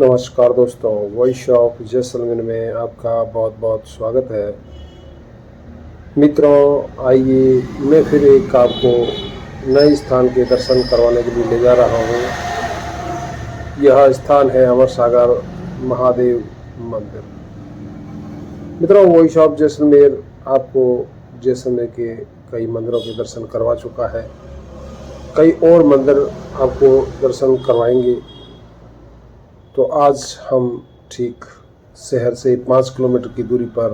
नमस्कार दोस्तों, voice of Jaisalmer में आपका बहुत बहुत स्वागत है। मित्रों, आइए मैं फिर एक आपको नए स्थान के दर्शन करवाने के लिए ले जा रहा हूँ। यह स्थान है अमर सागर महादेव मंदिर। मित्रों, वॉइस ऑफ जैसलमेर आपको जैसलमेर के कई मंदिरों के दर्शन करवा चुका है। कई और मंदिर आपको दर्शन करवाएंगे। तो आज हम ठीक शहर से 5 किलोमीटर की दूरी पर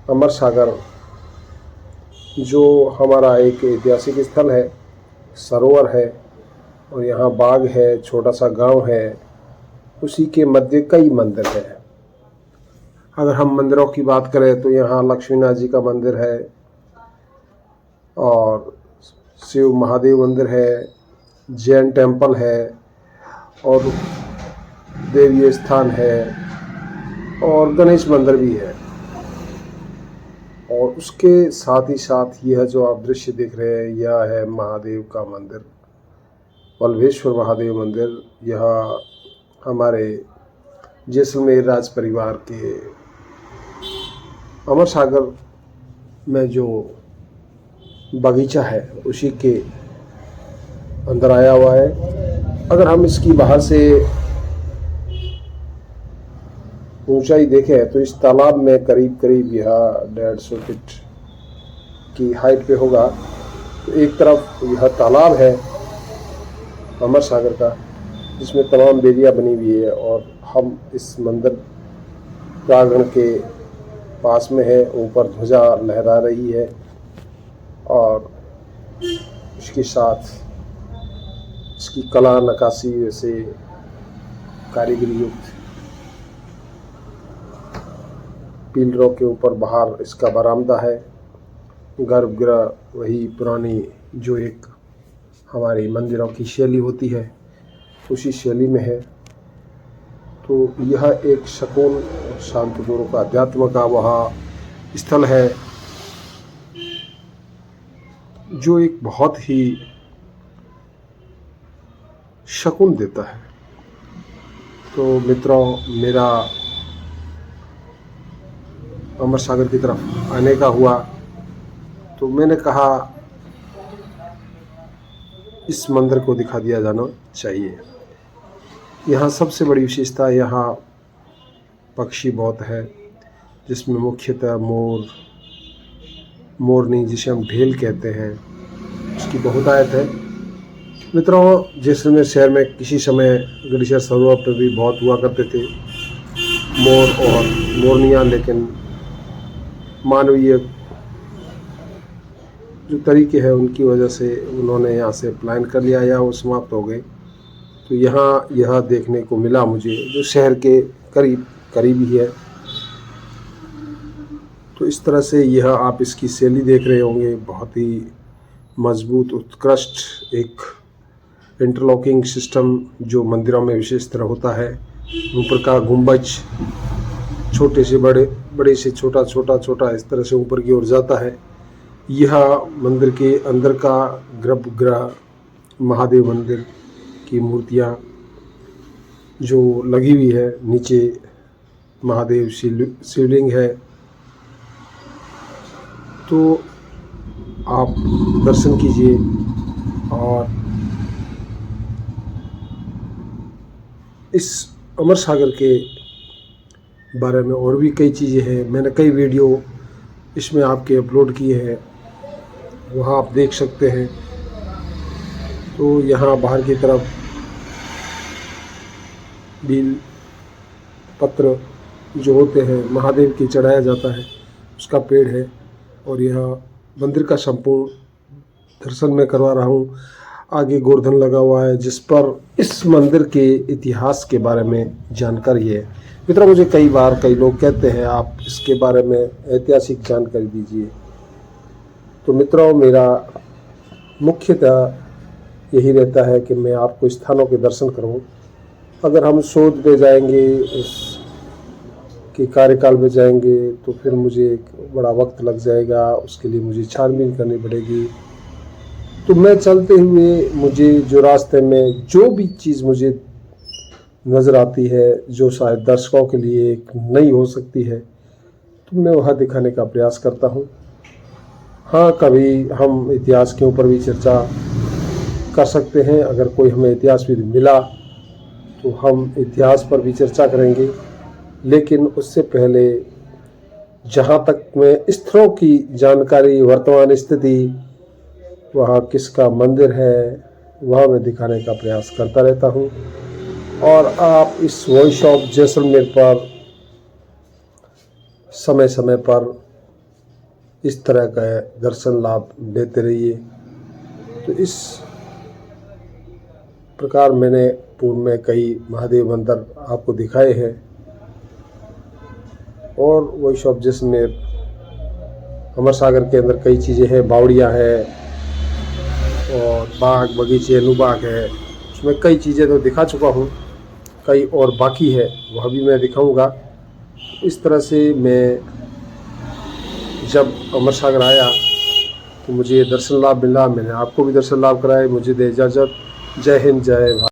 अमर सागर, जो हमारा एक ऐतिहासिक स्थल है, सरोवर है और यहाँ बाग है, छोटा सा गांव है, उसी के मध्य कई मंदिर हैं। अगर हम मंदिरों की बात करें तो यहाँ लक्ष्मीनाथ जी का मंदिर है और शिव महादेव मंदिर है, जैन टेम्पल है और देवीय स्थान है और गणेश मंदिर भी है। और उसके साथ ही साथ यह जो आप दृश्य देख रहे हैं, यह है महादेव का मंदिर, बल्वेश्वर महादेव मंदिर। यह हमारे जैसलमेर राज परिवार के अमर सागर में जो बगीचा है उसी के अंदर आया हुआ है। अगर हम इसकी बाहर से ऊंचाई देखें तो इस तालाब में करीब करीब यह 150 फीट की हाइट पे होगा। तो एक तरफ यह तालाब है अमर सागर का, जिसमें तमाम बेलियाँ बनी हुई है और हम इस मंदिर प्रांगण के पास में है। ऊपर ध्वजा लहरा रही है और इसके साथ इसकी कला नक्काशी वैसे कारीगरी युक्त पिलरों के ऊपर बाहर इसका बरामदा है। गर्भगृह वही पुरानी जो एक हमारी मंदिरों की शैली होती है उसी शैली में है। तो यह एक सुकून और शांतिपूर्वक अध्यात्म का वह स्थल है जो एक बहुत ही सुकून देता है। तो मित्रों, मेरा अमर सागर की तरफ आने का हुआ तो मैंने कहा इस मंदिर को दिखा दिया जाना चाहिए। यहाँ सबसे बड़ी विशेषता, यहाँ पक्षी बहुत है, जिसमें मुख्यतः मोर, मोरनी जिसे हम ढेल कहते हैं, उसकी बहुतायत है। मित्रों, जैसलमेर शहर में किसी समय गणेश सरोवर पर भी बहुत हुआ करते थे मोर और मोरनियाँ, लेकिन मानवीय जो तरीके हैं उनकी वजह से उन्होंने यहाँ से प्लान कर लिया या वो समाप्त हो गए। तो यहाँ यह देखने को मिला मुझे, जो शहर के करीब ही है। तो इस तरह से यह आप इसकी शैली देख रहे होंगे, बहुत ही मजबूत उत्कृष्ट एक इंटरलॉकिंग सिस्टम जो मंदिरों में विशेष तरह होता है। ऊपर का गुंबज छोटे से बड़े से छोटा इस तरह से ऊपर की ओर जाता है। यह मंदिर के अंदर का गर्भगृह महादेव मंदिर की मूर्तियाँ जो लगी हुई है, नीचे महादेव शिवलिंग है। तो आप दर्शन कीजिए और इस अमर सागर के बारे में और भी कई चीज़ें हैं। मैंने कई वीडियो इसमें आपके अपलोड किए हैं, वहाँ आप देख सकते हैं। तो यहाँ बाहर की तरफ बेल पत्र जो होते हैं महादेव की चढ़ाया जाता है, उसका पेड़ है। और यह मंदिर का संपूर्ण दर्शन मैं करवा रहा हूँ। आगे गोवर्धन लगा हुआ है जिस पर इस मंदिर के इतिहास के बारे में जानकारी है। मित्रों, मुझे कई लोग कहते हैं आप इसके बारे में ऐतिहासिक जानकारी दीजिए। तो मित्रों, मेरा मुख्यतः यही रहता है कि मैं आपको स्थानों के दर्शन करूं। अगर हम शोध पे जाएंगे, उसके कार्यकाल में जाएंगे, तो फिर मुझे एक बड़ा वक्त लग जाएगा, उसके लिए मुझे छानबीन करनी पड़ेगी। तो मैं चलते हुए मुझे जो रास्ते में जो भी चीज़ मुझे नज़र आती है, जो शायद दर्शकों के लिए एक नई हो सकती है, तो मैं वह दिखाने का प्रयास करता हूँ। हाँ, कभी हम इतिहास के ऊपर भी चर्चा कर सकते हैं। अगर कोई हमें इतिहास भी मिला तो हम इतिहास पर भी चर्चा करेंगे, लेकिन उससे पहले जहाँ तक मैं स्थलों की जानकारी, वर्तमान स्थिति, वहाँ किसका मंदिर है, वह मैं दिखाने का प्रयास करता रहता हूँ। और आप इस वॉइस ऑफ जैसलमेर पर समय समय पर इस तरह का दर्शन लाभ लेते रहिए। तो इस प्रकार मैंने पूर्व में कई महादेव मंदिर आपको दिखाए हैं। और वॉइस ऑफ जैसलमेर अमर सागर के अंदर कई चीज़ें हैं, बावड़िया है और बाग बगीचे, अनुबाग है, उसमें कई चीज़ें तो दिखा चुका हूँ, कई और बाकी है, वह भी मैं दिखाऊंगा। इस तरह से मैं जब अमर सागर आया तो मुझे दर्शन लाभ मिला, मैंने आपको भी दर्शन लाभ कराए। मुझे दे इजाज़त। जय हिंद, जय भारत।